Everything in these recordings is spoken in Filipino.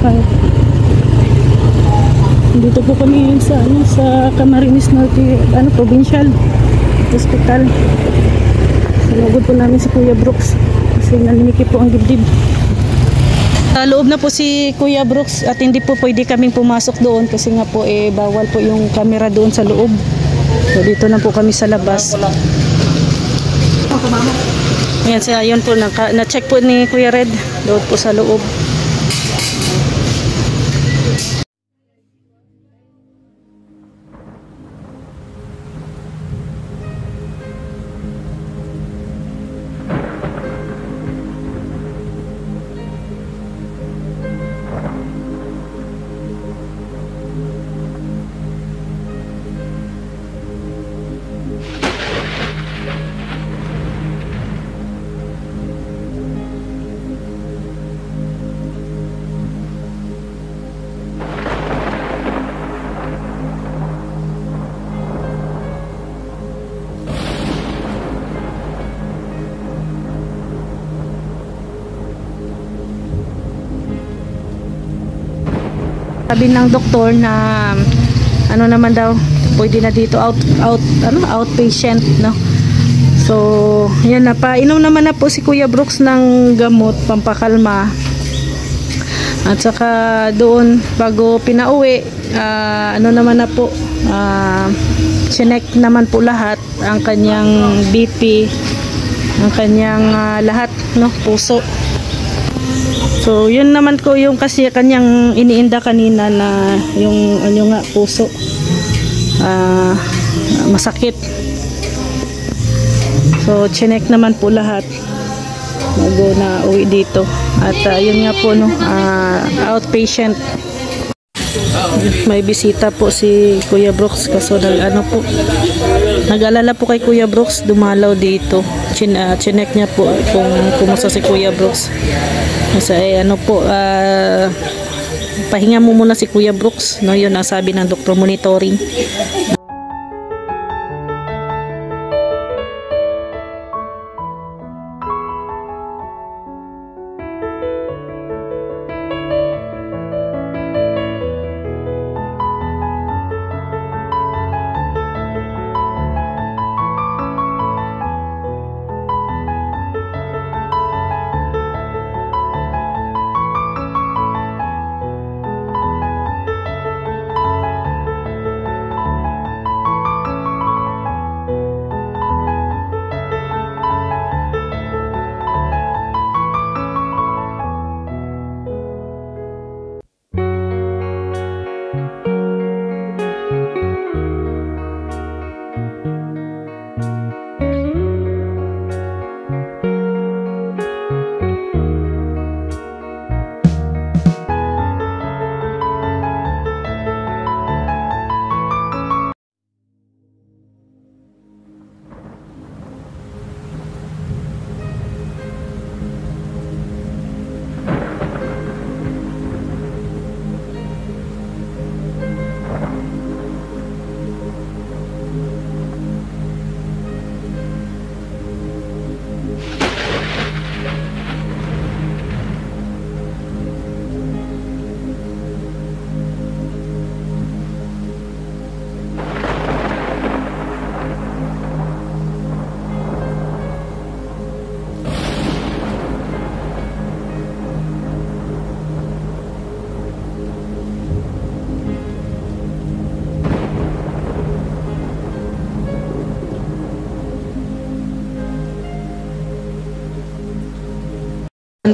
5. Dito po kami sa sa Camarines Norte, Provincial Hospital. Sinugod po namin si Kuya Brooks kasi naniniki po ang dibdib. Sa loob na po si Kuya Brooks at hindi po pwede kaming pumasok doon kasi nga po bawal po yung camera doon sa loob. So dito na po kami sa labas. Ayan, yun po, na-check po ni Kuya Red doon po sa loob. Sabi ng doktor na ano naman daw, pwede na dito outpatient, no. So, yan na, painom naman na po si Kuya Brooks ng gamot pampakalma. At saka doon bago pinauwi, ano naman na po, chinek naman po lahat ang kanyang BP, ang kanyang lahat, no, puso. So, yun naman ko yung kasi kanyang iniinda kanina na yung ano nga, puso. Masakit. So, chinek naman po lahat bago na uwi dito. At yun nga po, no, outpatient. May bisita po si Kuya Brooks kaso nag-alala po kay Kuya Brooks, dumalaw dito. Chinek niya po kung kumusta si Kuya Brooks. Kasi pahinga mo muna si Kuya Brooks, no, yun ang sabi ng doktor, monitoring.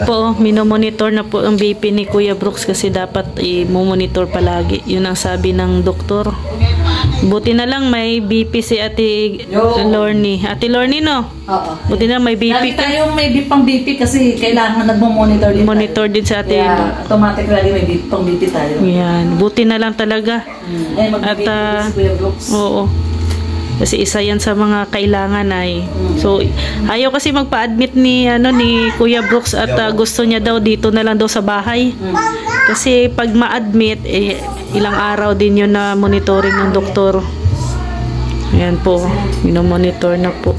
Po, minomonitor na po ang BP ni Kuya Brooks kasi dapat i-monitor palagi. Yun ang sabi ng doktor. Buti na lang may BP si Ate Lorny. Ate Lorny, no? Oo. Buti na may BP ka. Lagi tayong may pang BP kasi kailangan nagmo-monitor din. Monitor din sa Ate. Kaya automatic lagi may pang BP tayo. Yan. Buti na lang talaga. At si Kuya Brooks. Oo. Kasi isa yan sa mga kailangan ay. So, ayaw kasi magpa-admit ni Kuya Brooks at gusto niya daw dito na lang daw sa bahay. Kasi pag ma-admit, ilang araw din yun na monitoring ng doktor. Ayan po, minomonitor na po.